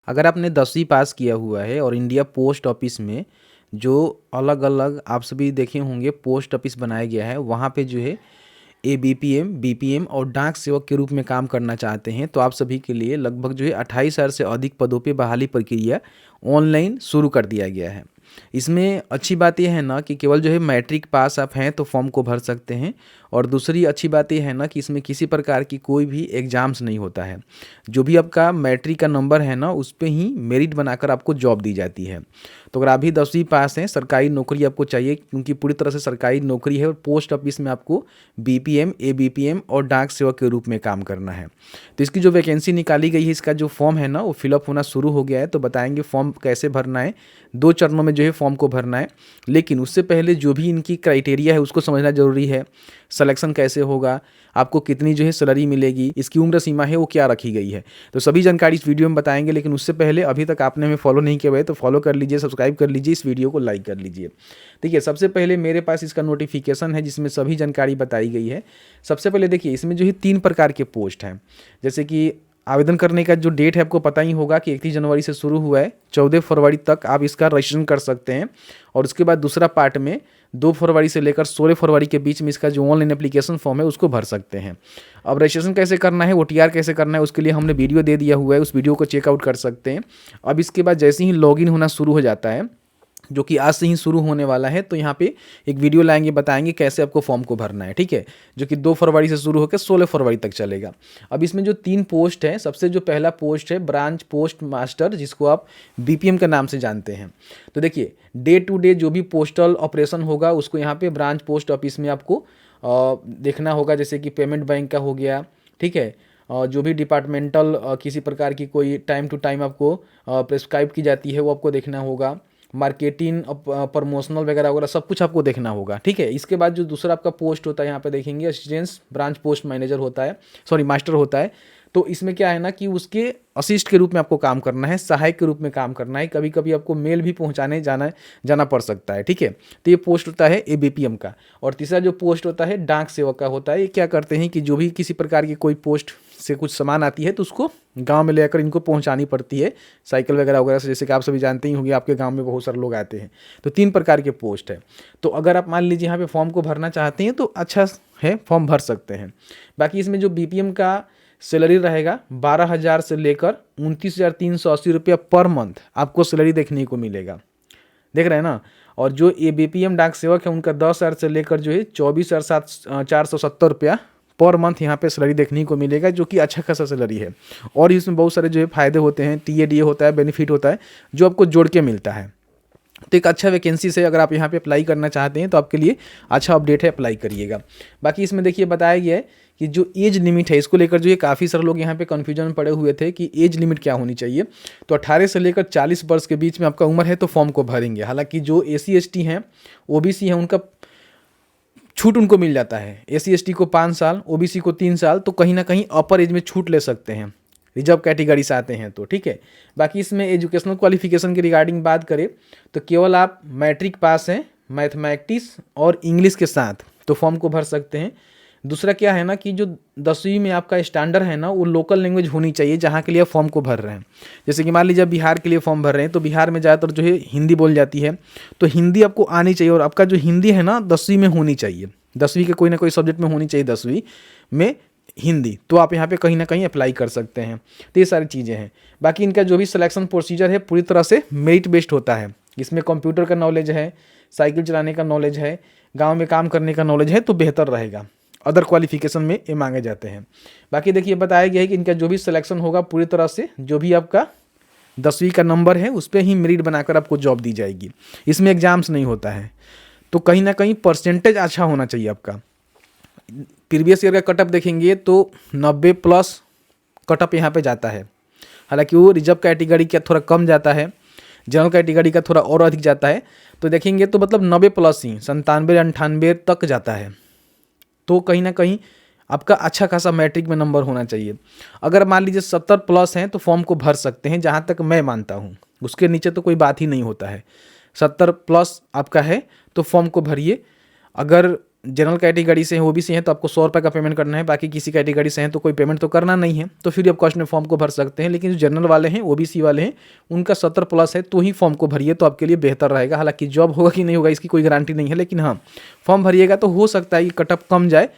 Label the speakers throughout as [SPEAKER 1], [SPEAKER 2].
[SPEAKER 1] अगर आपने 10वीं पास किया हुआ है और इंडिया पोस्ट ऑफिस में जो अलग अलग आप सभी देखे होंगे पोस्ट ऑफिस बनाया गया है, वहाँ पे जो है एबीपीएम, बीपीएम और डाक सेवक के रूप में काम करना चाहते हैं तो आप सभी के लिए लगभग जो है 28,000 से अधिक पदों पे बहाली प्रक्रिया ऑनलाइन शुरू कर दिया गया है। इसमें अच्छी बात यह है ना कि केवल जो है मैट्रिक पास आप हैं तो फॉर्म को भर सकते हैं, और दूसरी अच्छी बात यह है ना कि इसमें किसी प्रकार की कोई भी एग्ज़ाम्स नहीं होता है। जो भी आपका मैट्रिक का नंबर है ना, उस पे ही मेरिट बनाकर आपको जॉब दी जाती है। तो अगर आप भी 10वीं पास हैं, सरकारी नौकरी आपको चाहिए क्योंकि पूरी तरह से सरकारी नौकरी है और पोस्ट ऑफिस में आपको बीपीएम, एबीपीएम और डाक सेवक के रूप में काम करना है। तो इसकी जो वैकेंसी निकाली गई है, इसका जो फॉर्म है ना वो फिलअप होना शुरू हो गया है। तो बताएंगे फॉर्म कैसे भरना है। 2 चरणों में जो है फॉर्म को भरना है, लेकिन उससे पहले जो भी इनकी क्राइटेरिया है उसको समझना जरूरी है। सिलेक्शन कैसे होगा, आपको कितनी जो है सैलरी मिलेगी, इसकी उम्र सीमा है वो क्या रखी गई है, तो सभी जानकारी इस वीडियो में बताएंगे। लेकिन उससे पहले अभी तक आपने हमें फॉलो नहीं किया हुआ है तो फॉलो कर लीजिए, सब्सक्राइब कर लीजिए, इस वीडियो को लाइक कर लीजिए। ठीक है, सबसे पहले मेरे पास इसका नोटिफिकेशन है जिसमें सभी जानकारी बताई गई है। सबसे पहले देखिए, इसमें जो है 3 प्रकार के पोस्ट हैं। जैसे कि आवेदन करने का जो डेट है आपको पता ही होगा कि 31 जनवरी से शुरू हुआ है, 14 फरवरी तक आप इसका रजिस्ट्रेशन कर सकते हैं। और उसके बाद दूसरा पार्ट में 2 फरवरी से लेकर 16 फरवरी के बीच में इसका जो ऑनलाइन एप्लीकेशन फॉर्म है उसको भर सकते हैं। अब रजिस्ट्रेशन कैसे करना है, ओटीआर कैसे करना है, उसके लिए हमने वीडियो दे दिया हुआ है, उस वीडियो को चेकआउट कर सकते हैं। अब इसके बाद जैसे ही लॉगिन होना शुरू हो जाता है, जो कि आज से ही शुरू होने वाला है, तो यहाँ पे एक वीडियो लाएंगे, बताएंगे कैसे आपको फॉर्म को भरना है। ठीक है, जो कि 2 फरवरी से शुरू होकर 16 फरवरी तक चलेगा। अब इसमें जो 3 पोस्ट है, सबसे जो पहला पोस्ट है ब्रांच पोस्ट मास्टर, जिसको आप बीपीएम के नाम से जानते हैं। तो देखिए, डे टू डे जो भी पोस्टल ऑपरेशन होगा उसको यहाँ पे ब्रांच पोस्ट ऑफिस में आपको देखना होगा। जैसे कि पेमेंट बैंक का हो गया, ठीक है, जो भी डिपार्टमेंटल किसी प्रकार की कोई टाइम टू टाइम आपको प्रेस्क्राइब की जाती है वो आपको देखना होगा। मार्केटिंग, प्रमोशनल वगैरह वगैरह सब कुछ आपको देखना होगा। ठीक है, इसके बाद जो दूसरा आपका पोस्ट होता है, यहाँ पे देखेंगे असिस्टेंट ब्रांच पोस्ट मैनेजर होता है, सॉरी मास्टर होता है। तो इसमें क्या है ना कि उसके असिस्ट के रूप में आपको काम करना है, सहायक के रूप में काम करना है। कभी कभी आपको मेल भी पहुंचाने जाना पड़ सकता है। ठीक है, तो ये पोस्ट होता है एबीपीएम का। और तीसरा जो पोस्ट होता है डाक सेवक का होता है। ये क्या करते हैं कि जो भी किसी प्रकार की कोई पोस्ट से कुछ सामान आती है तो उसको गांव में लेकर इनको पहुंचानी पड़ती है, साइकिल वगैरह वगैरह से। जैसे कि आप सभी जानते ही होंगे, आपके गांव में बहुत सारे लोग आते हैं। तो 3 प्रकार के पोस्ट है। तो अगर आप मान लीजिए यहाँ पे फॉर्म को भरना चाहते हैं तो अच्छा है, फॉर्म भर सकते हैं। बाकी इसमें जो बीपीएम का सैलरी रहेगा 12,000 से लेकर 29,380 रुपया पर मंथ आपको सैलरी देखने को मिलेगा, देख रहे हैं ना। और जो ये बीपीएम डाक सेवक है उनका 10,000 से लेकर जो है 24,470 रुपया पर मंथ यहाँ पे सैलरी देखने को मिलेगा, जो कि अच्छा खासा सैलरी है। और इसमें बहुत सारे जो है फायदे होते हैं, टीएडीए होता है, बेनिफिट होता है जो आपको जोड़ के मिलता है। तो एक अच्छा वैकेंसी से अगर आप यहाँ पे अप्लाई करना चाहते हैं तो आपके लिए अच्छा अपडेट है, अप्लाई करिएगा। बाकी इसमें देखिए बताया गया है कि जो एज लिमिट है, इसको लेकर जो ये काफ़ी सारे लोग यहाँ पे कन्फ्यूजन में पड़े हुए थे कि एज लिमिट क्या होनी चाहिए। तो 18 से लेकर 40 वर्ष के बीच में आपका उम्र है तो फॉर्म को भरेंगे। हालांकि जो एसी एसटी हैं, ओबीसी हैं, उनका छूट उनको मिल जाता है। एसी एसटी को 5 साल, ओबीसी को 3 साल, तो कहीं ना कहीं अपर एज में छूट ले सकते हैं, रिजर्व कैटेगरी से आते हैं तो। ठीक है, बाकी इसमें एजुकेशनल क्वालिफिकेशन की रिगार्डिंग बात करें तो केवल आप मैट्रिक पास हैं मैथमेटिक्स और इंग्लिश के साथ तो फॉर्म को भर सकते हैं। दूसरा क्या है ना कि जो 10वीं में आपका स्टैंडर्ड है ना वो लोकल लैंग्वेज होनी चाहिए जहाँ के लिए आप फॉर्म को भर रहे हैं। जैसे कि मान लीजिए आप बिहार के लिए फॉर्म भर रहे हैं तो बिहार में ज़्यादातर जो है हिंदी बोल जाती है, तो हिंदी आपको आनी चाहिए। और आपका जो हिंदी है ना 10वीं में होनी चाहिए, 10वीं के कोई ना कोई सब्जेक्ट में होनी चाहिए, 10वीं में हिंदी, तो आप यहाँ पे कहीं ना कहीं अप्लाई कर सकते हैं। तो ये सारी चीज़ें हैं। बाकी इनका जो भी सिलेक्शन प्रोसीजर है पूरी तरह से मेरिट बेस्ड होता है। इसमें कंप्यूटर का नॉलेज है, साइकिल चलाने का नॉलेज है, गांव में काम करने का नॉलेज है तो बेहतर रहेगा। अदर क्वालिफिकेशन में ये मांगे जाते हैं। बाकी देखिए बताया गया है कि इनका जो भी सिलेक्शन होगा पूरी तरह से जो भी आपका 10वीं का नंबर है उस पर ही मेरिट बनाकर आपको जॉब दी जाएगी। इसमें एग्जाम्स नहीं होता है। तो कहीं ना कहीं परसेंटेज अच्छा होना चाहिए आपका। प्रीवियस ईयर का कटअप देखेंगे तो 90+ कटअप यहाँ पे जाता है। हालांकि वो रिजर्व कैटेगरी का थोड़ा कम जाता है, जनरल कैटेगरी का थोड़ा और अधिक जाता है। तो देखेंगे तो मतलब 90+ ही 97-98 तक जाता है। तो कहीं ना कहीं आपका अच्छा खासा मैट्रिक में नंबर होना चाहिए। अगर मान लीजिए 70+ हैं तो फॉर्म को भर सकते हैं, जहाँ तक मैं मानता हूँ। उसके नीचे तो कोई बात ही नहीं होता है। 70+ आपका है तो फॉर्म को भरिए। अगर जनरल कैटेगरी से हैं, ओबीसी हैं, तो आपको 100 रुपये का पेमेंट करना है। बाकी किसी कैटेगरी से हैं तो कोई पेमेंट तो करना नहीं है, तो फिर आप कॉस्ट में फॉर्म को भर सकते हैं। लेकिन जो जनरल वाले हैं, ओबीसी वाले हैं, उनका 70+ है तो ही फॉर्म को भरिए, तो आपके लिए बेहतर रहेगा। हालांकि जॉब होगा कि नहीं होगा इसकी कोई गारंटी नहीं है, लेकिन हाँ, फॉर्म भरिएगा तो हो सकता है कि कट ऑफ कम जाए।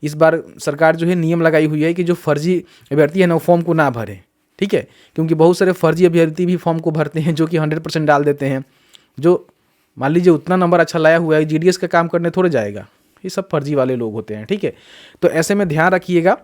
[SPEAKER 1] इस बार सरकार जो है नियम लगाई हुई है कि जो फर्जी अभ्यर्थी है ना, वो फॉर्म को ना भरें, ठीक है। क्योंकि बहुत सारे फर्जी अभ्यर्थी भी फॉर्म को भरते हैं, जो कि 100% डाल देते हैं। जो मान लीजिए उतना नंबर अच्छा लाया हुआ है, जीडीएस का काम करने थोड़े जाएगा, ये सब फर्जी वाले लोग होते हैं, ठीक है। तो ऐसे में ध्यान रखिएगा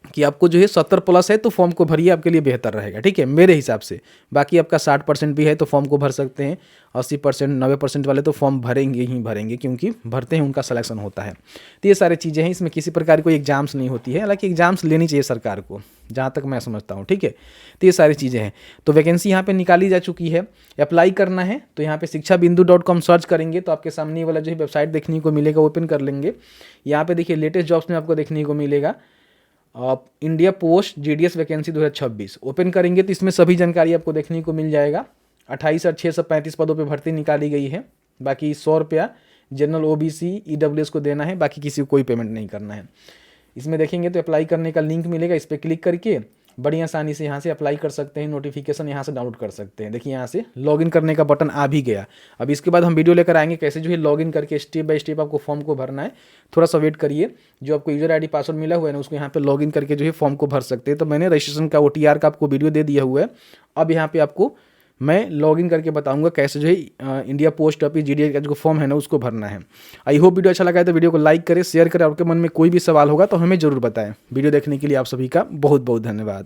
[SPEAKER 1] कि आपको जो है 70+ है तो फॉर्म को भरिए, आपके लिए बेहतर रहेगा, ठीक है, मेरे हिसाब से। बाकी आपका 60% भी है तो फॉर्म को भर सकते हैं। 80%, 90% वाले तो फॉर्म भरेंगे ही भरेंगे, क्योंकि भरते हैं उनका सिलेक्शन होता है। तो ये सारी चीज़ें हैं, इसमें किसी प्रकार की कोई एग्जाम्स नहीं होती है। हालांकि एग्जाम्स लेनी चाहिए सरकार को, जहाँ तक मैं समझता हूँ, ठीक है। तो ये सारी चीज़ें हैं। तो वैकेंसी यहाँ पे निकाली जा चुकी है। अप्लाई करना है तो यहाँ पे shikshabindu.com सर्च करेंगे तो आपके सामने वाला जो है वेबसाइट देखने को मिलेगा, ओपन कर लेंगे। यहाँ पे देखिए लेटेस्ट जॉब्स में आपको देखने को मिलेगा India post GDS vacancy 2026 open करेंगे तो इसमें सभी जानकारी आपको देखने को मिल जाएगा। 28,635 पदों पे भर्ती निकाली गई है। बाकी 100 रुपया जनरल ओबीसी ईडब्ल्यूएस को देना है, बाकी किसी को कोई पेमेंट नहीं करना है। इसमें देखेंगे तो अप्लाई करने का लिंक मिलेगा, इस पर क्लिक करके बड़ी आसानी से यहाँ से अप्लाई कर सकते हैं। नोटिफिकेशन यहाँ से डाउनलोड कर सकते हैं। देखिए यहाँ से लॉगिन करने का बटन आ भी गया। अब इसके बाद हम वीडियो लेकर आएंगे कैसे जो है लॉगिन करके स्टेप बाय स्टेप आपको फॉर्म को भरना है। थोड़ा सा वेट करिए, जो आपको यूजर आईडी पासवर्ड मिला हुआ है ना, उसको यहाँ पे लॉगिन करके जो है फॉर्म को भर सकते हैं। तो मैंने रजिस्ट्रेशन का OTR का आपको वीडियो दे दिया हुआ है। अब यहाँ पे आपको मैं लॉगिन करके बताऊंगा कैसे जो है इंडिया पोस्ट ऑफिस जीडीएस का जो फॉर्म है ना उसको भरना है। आई होप वीडियो अच्छा लगा है तो वीडियो को लाइक करें, शेयर करें। आपके मन में कोई भी सवाल होगा तो हमें जरूर बताएं। वीडियो देखने के लिए आप सभी का बहुत बहुत धन्यवाद।